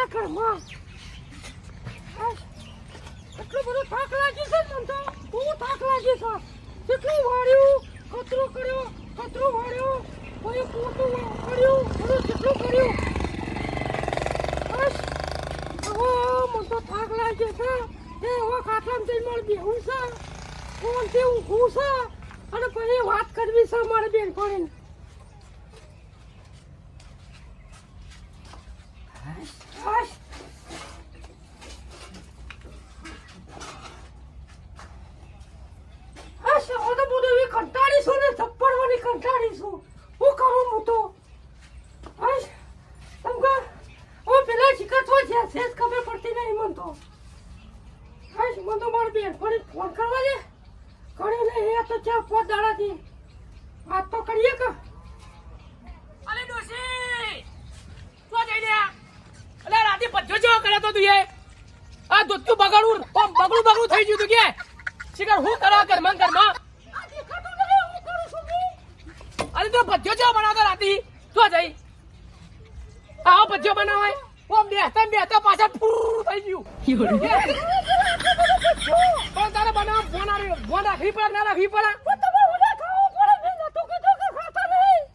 મારા ઘરમાં એટલો બધો થાક લાગી છે મને તો બહુ થાક લાગી છે કેટલું વાળ્યું કચરો કર્યો કચરો વાળ્યો કોઈ પોતું કર્યું બધું કેટલું કર્યું બસ હવે મને તો થાક લાગે છે એ હવે ખાટલામાં જઈને મારે બેહું છે ફોનથી ઊંઘું છે અને પછી વાત કરવી છે મારે બેન કરીને કંટાળીશું ને થપ્પડવાની કંટાળીશું હું કરું હું તો પેલા શિકત હોય છે સેજ ખબર પડતી નહીં મને તો મને તો મારી બેન ફોન કરવા દે કર્યો ને એ તો ચા પોત દાડાથી વાત તો કરીએ કે અલે ડોશી તો જઈ લે અલે રાતે પજ્જો જો કરે તો તું એ આ દૂધનું બગડું બગડું થઈ ગયું તું કે શિકાર હું કરા ઘરમાં અરે તો ભજ્યો જો બનાવતો રાતી તો જઈ આવો ભજ્યો બનાવાય ઓમ બેહતા પાછા ફૂર થઈ ગયું પણ તારે બનાવ ફોન રાખવી પડે ના રાખવી પડે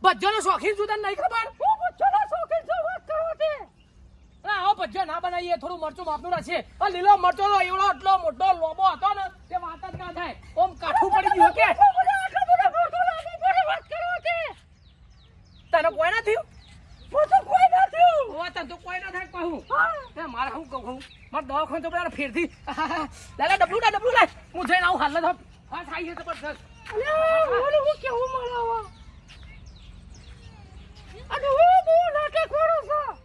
ભજ્યો નો શોખીન છું તને નહીં ખબર આવો ભજ્યો ના બનાવીએ થોડું મરચું માપનું રહેશે લીલો મરચો એવડો એટલો મોટો લોબો હતો ને તે વાત જ ના થાય ઓમ કાઠું પડી ગયું કે તને કોઈ ના થયું તને તો કોઈ ના થાય કહું મારે હું કહું મારે દવાખાને તો પેલા ફેરથી દાદા ડબલું લે હું જઈને આવું હાલ હા થાય છે જબરદસ્ત હું કેવું મળાવા અને હું બહુ નાટક કરું છું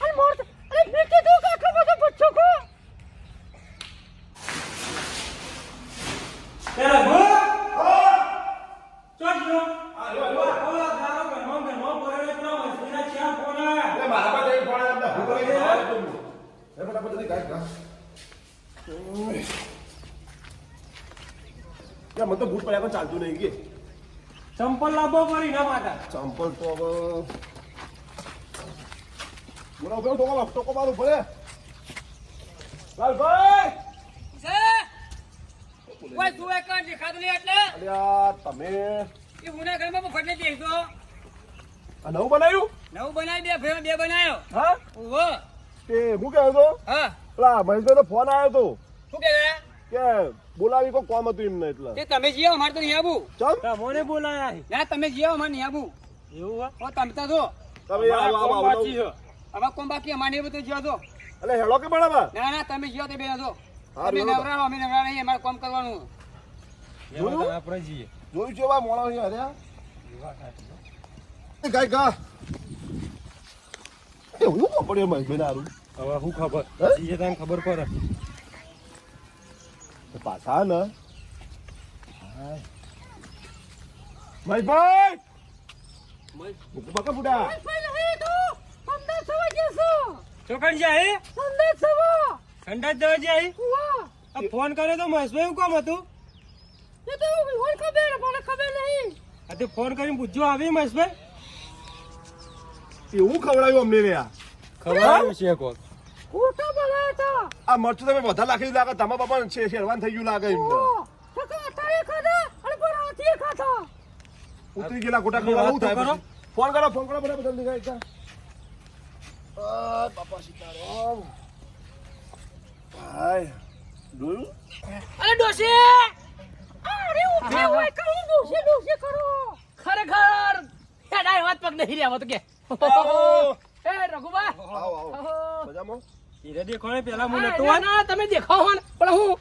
અને મોર અરે નીચે તો કાકો બધો બચ્ચો કો તેરા ગો ચોટલો મને તો બૂટ પડ્યા પણ ચાલતું નહીં કે ચંપલ લાવવો પડી ના માતા ચંપલ તો હવે બોલા ઉભો ટોકો મારું પડે લાલભાઈ કોઈ તું એક દેખાતું નહીં એટલે અલ્યા તમે એ ગુના ઘરમાં ફટને દેખતો આ નવું બનાવ્યું નવું બનાવી બે બનાવ્યો હા ઓહો તે હું કહ્યો તો હા પેલા મહેશભાઈનો ફોન આવ્યો તો શું કે કે બોલાવી કોઈ કોમ હતું એમને એટલે તે તમે જીઓ અમારે તો નહીં આવું ચમ તમને બોલાયા ના તમે જીઓ અમારે નહીં આવું એવું ઓ તમે તો જો તમે આવો હવે કોમ બાકી અમારે એવું તો જીઓ તો એટલે હેડો કે બરાબર ના તમે જીઓ તે બે જો હા, તમે રેડો. નવરા અમે નવરા નહીં અમારે કોમ કરવાનું જોયું? આપણે જઈએ જોયું છે બા મોણા છે અરે ગાય ગા એ હું કો પડ્યો મહેશભાઈ નારું હવે શું ખબર હે? જઈએ તને ખબર પડે તો પાછા ને મહેશભાઈ બકા બુડા ચોકડ જાય ઠંડા જવા જાય આ ફોન કર્યો તો મહેશભાઈ શું કામ હતું આ તે ફોન કરીને પૂછજો આવી મહેશભાઈ એવું ખવડાવ્યું અમને રે આ ખબર છે કોક આ મરચું તમે બધા લાખી લાગે તમારા બાપા છે શેરવાન થઈ ગયું લાગે એમને ઉતરી ગયેલા ખોટા ખવડાવવા શું થાય પછી? ફોન કરો બધા જલ્દી ગાય બાપા સીતારામ ભાઈ જોયું અરે ડોશી ખરેખર હેડાય વાત પગ નહીં રહ્યા તો કે એ રઘુબા આવો મજામાં ધીરે દેખો ને પેલા હું નતો ના, ના, તમે દેખાવ હો ને પણ હું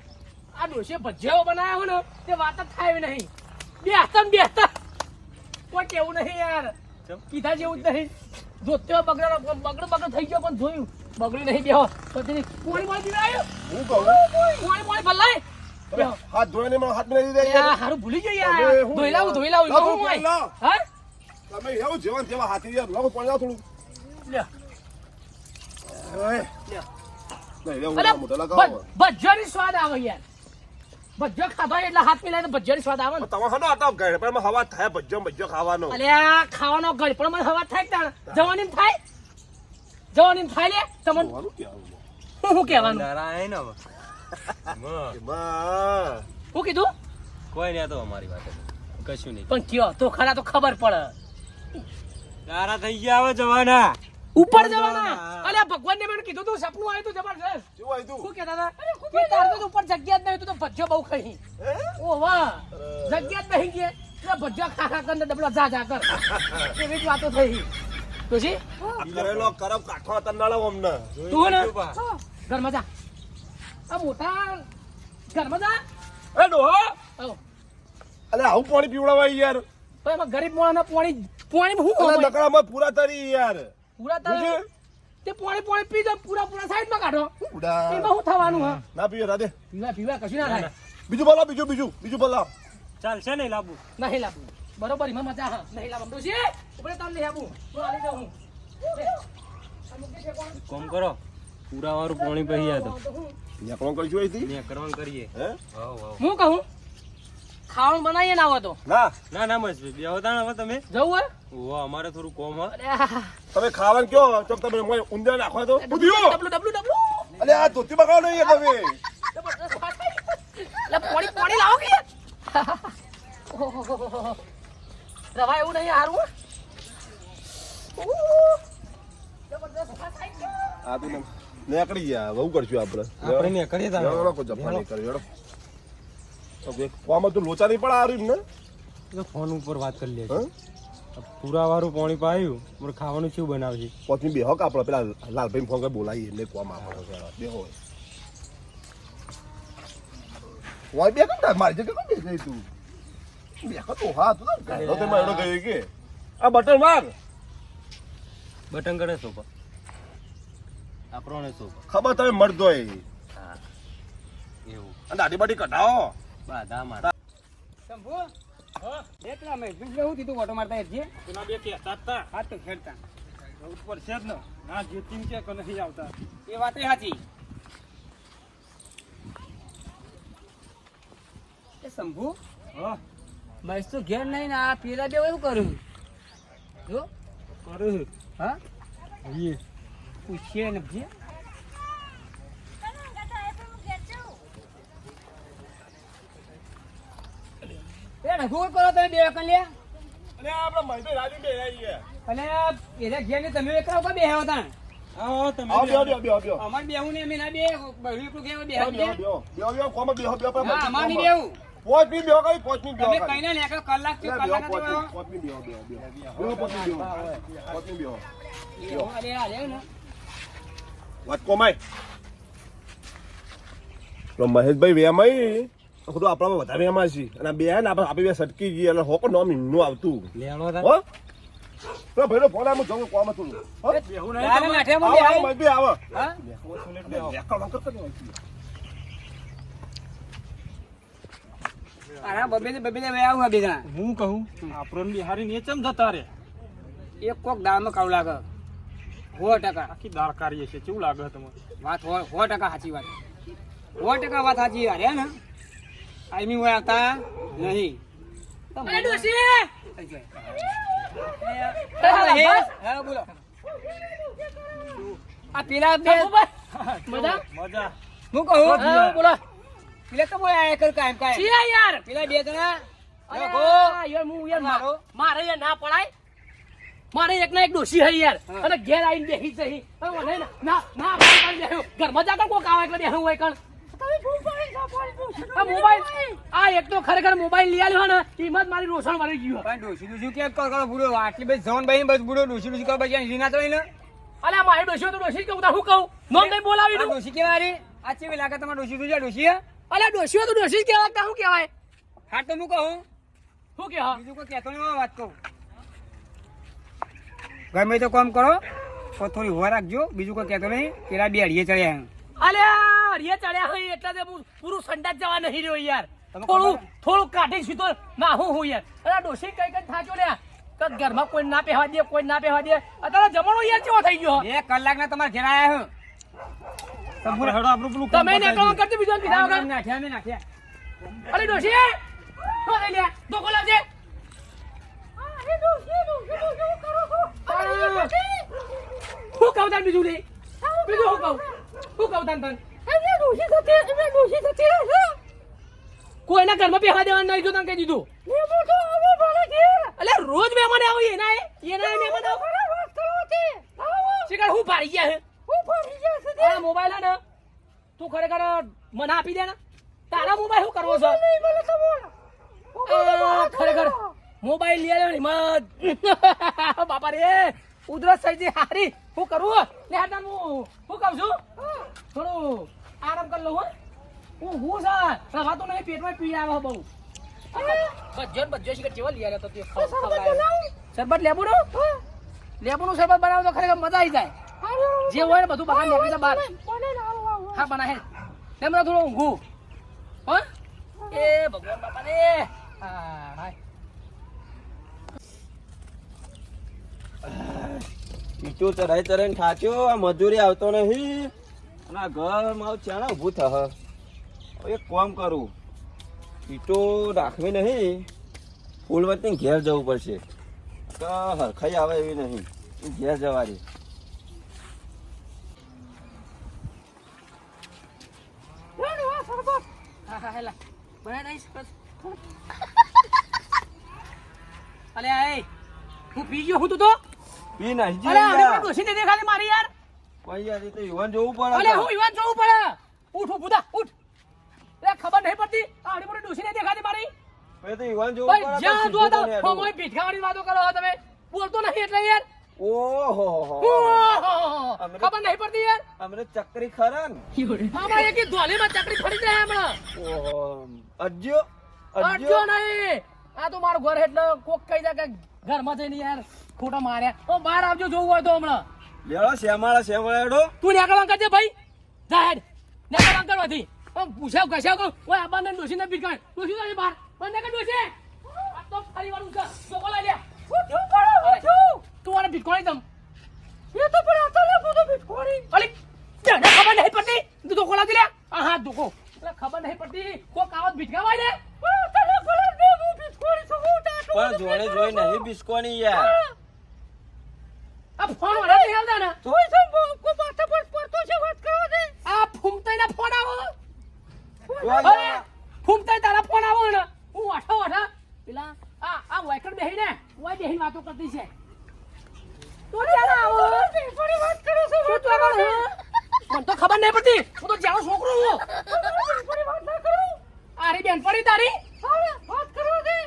આ ડોશીએ ભજીયાઓ બનાવ્યા હો ને તે વાત જ થાય નહીં બેસતા કોઈ કેવું નહીં યાર કીધા જેવું જ નહીં જોત્યો બગડો થઈ ગયો પણ જોયું બગડ્યું નહીં બેહો પછી કોણી બોલ પીવડાયો હું કહું કોણી ભલાય તમે હાથ ધોઈને મને હાથ મિલાવી દે યાર હારું ભૂલી ગયો યાર હવે હું ધોઈ લાવું લાવો, હું લાવો. હોય હા તમે એવું જેવા જેવા હાથી યાર લાવો પણ લાવો થોડું લ્યો નહીં લેવું અરે મોઢા લગાવો ભજીયાની સ્વાદ આવે યાર ભજીયો ખાધો એટલે હાથ મિલાય ભજીયાની સ્વાદ આવે ને તમે હનો આતા ગળપણમાં હવા થાય ભજ્જો ખાવાનો અલે આ ખાવાનો ગળપણમાં હવા થાય તાણ જવાની થાય જવાની થાય લે તમને જોવાનું કહેવાનું. શું કહેવાનું ડરાય ને હવે. એમાં શું કીધું કોઈ નહીં, આ તો અમારી વાત કશું નહીં. પણ કયો તો ખરા તો ખબર પડે તારા થઈ ગયા હવે જવાના. ઉપર જવાના અલ્યા ભગવાન ને મને કીધું તું સપનું આવ્યું તું જબરજસ્ત કેવું આવ્યું તું? શું કહેતા હતા કે તાર તો ઉપર જગ્યા જ નહીં તું તો ભજ્જો બહુ ખાઈ હે? ઓ વાહ જગ્યા જ નહીં કે એટલે ભજ્જો ખા ખા કરીને ડબલા જા જા કર એવી જ વાતો થઈ પછી આ કરેલો કરમ કાઠો તંડાળો અમને. તું ને જોઈ પા. ઘરમાં જા આ મોટા ઘરમાં જા એ ડોહો આવો અલે આવું પાણી પીવડાવાય યાર. તો એમાં ગરીબ માણસના પાણી હું અલે હોય? નકરામાં પૂરા તરી યાર. પૂરા તારે તે પાણી પી જાવ પૂરા સાઈડમાં કાઢો ઉડા. એમાં શું થવાનું હા ના પીવે રાધે. પીવા કશું ના થાય બીજું બોલો, બીજું બોલો. ચાલશે નહીં લાવવું. નહીં લાવવું બરોબર એમાં મજા હા નહીં લાવવું ડોશી ઉપરે તમને નહીં આપું હું આલી દઉં હું કોમ કરો, પૂરા વાળું પાણી પહી આ તો નેકળો કરીશું અહીંથી? ને કરવાનું કરીએ. હે? હાવ હાવ. હું કહું ખાવાનું બનાવીએ ના હોય તો ના ના ના મસ્ત બે હોતા હવે તમે. જવું હોય ઓહો અમારે થોડું કોમ હ. અરે આ, તમે ખાવાનું કયો ચોક તમે મોય ઊંધિયા નાખો તો ઉધ્યો. ડબલું અલે આ ધોતી બગાડો નહીં તમે. પાણી લાવો કે રવા એવું નહીં હારું આ તો નેકળી ગયા બહુ કરશું આપણે. આપણે ને કરીએ તારે. હેડો કોઈ જફા નહીં કર્યો, હેડો. તો બે કોમાં તો લોચા નહીં પડે હારું ને. તો ફોન ઉપર વાત કરી લે. હા? પૂરા વાળું પાણી પાયું મને ખાવાનું શું બનાવશે? પછી બેહો કે આપણે પેલા લાલભાઈ ફોન કરી બોલાવીએ એટલે કોમ આપણે બેહો. વાય બે કેમ મારી જગ્યા કેમ બેસી તું? બેહો તો હા તું તો ગાયડો તે માયડો ગયો કે આ બટન માર. બટન કરે સોપા આપણોને સોપા. ખબર તમે મળતો હોય હા એવું અને દાઢી બાટી કઢાવો. બાધા મારા. શંભુ હા એટલા મેં શું કીધું ઓટો મારતા જ પેલા બે કહેતા હતા હાથ તો ખેડતા ઉપર છે જ ને ના જેતીન કે નહીં આવતા. એ વાત સાચી એ શંભુ હા બસ તો ઘેર નહીં ને આ પેલા બે એવું કર્યું જો કરું હા એ પૂછીએ ને ભે એ નખું કરો તમે બે કન લે અને આપણા મહીભાઈ રાજુ બે આવી ગયા. અને એના ઘેર ને તમે એકલા ઉપર બેહ્યા હતા આવો તમે આવો બેહો બેહો બેહો. અમાર બેહું ને અમે ના બે બહેરું એકલું ઘેર બેહો બેહ્યા બેહો બેહો. બેહો બેહો કોમ બેહો બેહો હા અમાર ની બેહું પોચ મિનિટ બેહો કઈ 5 મિનિટ બેહો તમે કઈ. કઈ ના નેકળ કલાક થી બેહો કલાક 5 ના મિનિટ 5 મિનિટ બેહો બેહો બેહો. બેહો 5 મિનિટ બેહો. 5 મિનિટ બેહો. દેવો અરે આ લે ને વાત કોમાય તો મહેશભાઈ વેમાઈ ખુદ આપણામાં વધારે વેમાય છે અને બે ને આપણે આપી બે સટકી ગઈ એટલે હોકો નોમ હિન્નું આવતું લેણો તા હો તો ભાઈનો ફોન આમ જવું કોમ હતું હો બેહું તારે નાઠે માં આવો આવો બેહાય મહેશભાઈ આવો હા લેખા વખત તો નહીં આના બબે બે આવું હા બેગા હું કહું આપણને બિહારી ને ચમ જતા રે એક કોક દાળમાં કાવ લાગે 100% આખી દાળ કાઢીએ છે કેવું લાગે તમને? વાત 100% સાચી વાત 100% વાત સાચી અરે ને આઈમી હોય આવતા નહીં અરે ડોશી હા બોલો આ પેલા બે મજા મજા હું કહું બોલો પેલા તો બોય આયા કર કાયમ કાયમ યાર પેલા બે જણા અરે યાર હું યાર મારે યાર ના પડાય મારે એક ના એક ડોશી હઈ યાર અને ઘેર આવીને બેહી જઈ મને ના ના પાડી બેહ્યો ઘરમાં જાતા કોક આવે એટલે બેહું હોય કણ આ મોબાઈલ આ એક તો ખરેખર મોબાઈલ લઈ આલ્યો ને કિંમત મારી રોશન મરી ગયું પણ ડોશી ડોશી કેમ કરો બુડો આટલી બધી જવાન ભાઈ બસ બુડો ડોશી ડોશી કરો પછી જીના તો ને અલે મારી ડોશી તો ડોશી કહું હું કહું નોમ નહીં બોલાવી દઉં ડોશી કેવા રે આ ચેવી લાગે તમાર ડોશી તું ડોશી અલે ડોશી તો ડોશી જ કહેવાય શું કહેવાય હા તો હું કહું શું કે હા બીજું કોઈ કહેતો નહીં વાત કહું ગમે તો કામ કરો તો થોડી હોવા રાખજો બીજું કોઈ કહેતો નહીં પેલા બે અડીએ ચડ્યા અલે હરિયા ચડ્યા હોય એટલે તે હું પૂરું સંડાસ જવા નહીં રહ્યો યાર તમે થોડું કાઢી સીધો ના હું યાર અરે ડોશી કઈ કઈ થાચો લ્યા તો ઘરમાં કોઈ ના પહેવા દે કોઈ ના પહેવા દે અત્યારે જમણો યાર કેવો થઈ ગયો 1 કલાકના તમારે ઘેર આયા હું તમારે હેડો આપણું પેલું તમે નીકળવા કરતી બીજો કીધા વગર નાખ્યા મેં નાખ્યા અરે ડોશી તો લઈ લે ધોકો લાવજે હું કહું તાન બીજું લે બીજું હું કહું તાન એમને ડોશી થતી રહે કોઈના ઘરમાં બેહવા દેવાનું નહીં જો તને કહી દીધું મેમો તો આવો ભલે ઘેર એટલે રોજ મહેમાન આવે એના મહેમાન આવે ઘરે વાત કરો તે આવો શિકાર હું પાડી ગયા હે હું ફરી ગયા છે આ મોબાઈલ હે ને તું ખરેખર મને આપી દે ને તારા મોબાઈલ શું કરવો છે નહીં મને તો બોલ ખરેખર મોબાઈલ લઈ આવ્યો હિંમત બાપા રે ઉધરસ થઈ ગઈ હારી હું કરું લે હાટા હું કહું છું થોડું આરામ કરી લઉં હું છે રવાતો નહીં પેટમાં પીડા આવે બહુ બધો શિકાર કેવો લઈ આવ્યો તો તે શરબત લેબુનું શરબત બનાવો તો ખરેખર મજા આવી જાય જે હોય ને બધું બહાર નીકળી જાય બહાર હા બના હે તેમ થોડું ઊંઘું હા એ ભગવાન બાપા રે હા ઈટો ચરાઈ થાચ્યો આ મજૂરી આવતો નહીં અને આ ઘર મારું ચાણા ઊભું થશે એક કામ કરું ઈટો રાખવી નહીં ફૂલવતી ઘેર જવું પડશે તો હરખાઈ આવે એવી નહીં ઘેર જવાની અલે આય હું પી ગયો હું તું તો પી નાખી અરે આને પણ ડોશીને દેખાડી મારી યાર ભાઈ યાર એ તો યુવાન જોવું અલે પડે હું ઈવાન જોવું પડે ઉઠ ઉભા ઉઠ એ ખબર નહીં પડતી આને પણ ડોશીને દેખાડી મારી ભાઈ તો યુવાન જોવું ભાઈ પડે જ્યાં જો તો ફોમોય ભીઠાવાળી વાતો કરો તમે બોલતો નહીં એટલે યાર ઓહો ખબર નહીં પડતી યાર અમને ચક્રી ખરા ને આમાં એક ધોલીમાં ચકરી ફરી જાય હમણાં ઓહો અજ્યો અડજો નહીં આ તો મારું ઘર એટલે કોક કહી જાય કે ઘરમાં જઈને યાર ખોટા માર્યા ઓ બહાર આવજો જોવું હોય તો હમણાં લેડો શ્યામાળા એડો તું નેકળવાં કરજે ભાઈ જાહેર નેકળવાં કરવાથી પૂછાવ કશાવ કહું ઓય આબાને ડોશીને બીટકાણ ડોશી તો બહાર બંને કે ડોશી આ તો ફરી વાળું છે ચોકો લઈ લે તું આને બીટકોણી દમ એ તો પણ આતો લે બધો બિટકોણી અલી તને ખબર નહીં પડતી તું ધોકો લાગી લે આ હા ધોકો એટલે ખબર નહીં પડતી કોક આવત બીટકાવાય ને તને ખબર ને હું બિટકોણી છું હું ટાટો પણ જોડે જોઈ નહીં બિસ્કોની યાર આ ફોન વાળા નહીં આવતા ને જોઈ છે કો માથે પર પડતો છે વાત કરો દે આ ફૂમતાઈના ફોન આવો જોઈ અરે ફૂમતાઈ તારા ફોન આવો ને હું વાઠા પેલા આ વાયકડ બેહીને ઓય બેહીને વાતો કરતી છે તો ચાલા આવો ફરી વાત કરો છો શું તું આગળ હે? મને તો ખબર નહીં પડતી હું તો જાણો છોકરો હું ફરી વાત ના કરો આરી બેન પડી તારી હવે વાત કરો દે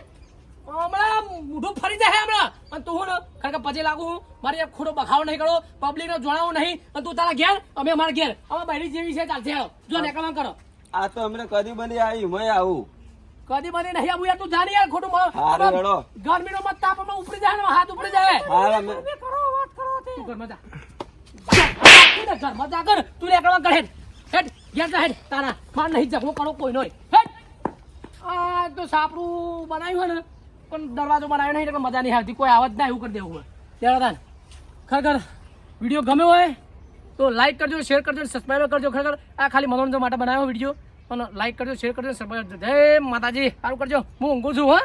હમણાં મોઢું ફરી જાય હમણાં અને તું હું ને ખરેખર પછી લાગુ હું મારી એક ખોટો બખાવ નહીં કરો પબ્લિક ને જણાવું નહીં અને તું તારા ઘેર અમે અમારા ઘેર અમે બહેરી જેવી છે ચાલશે આવો જો નેકળવા કરો આ તો અમને કદી બની આવી મેં આવું કદી બની નહીં આવું યાર તું જાણી યાર ખોટું હારું હેડો. ગરમીનો મત તાપમાં ઉપડી જાય ને હાથ ઉપડી જાય હાલ અમે કરો વાત કરો દે તું ઘરમાં જા ઘરમાં જા કર તું નેકળવા કર હેડ હેડ ઘેર જા હેડ તારા માર નહીં જગવો કરો કોઈ નહીં હેડ આ તો સાપડું બનાવ્યું હોય ને પણ દરવાજો બનાવ્યો નહીં એટલે મજા નહીં આવતી કોઈ આવત ના એવું કરી દેવું હોય દેવદાન ખરેખર વિડીયો ગમ્યો હોય તો લાઈક કરજો શેર કરજો સબસ્ક્રાઈબ કરજો ખરેખર આ ખાલી મનોરંજન માટે બનાવ્યો વિડીયો પણ લાઈક કરજો શેર કરજો સબસ્ક્રાઈબ જય માતાજી સારું કરજો હું ઊંઘું છું હા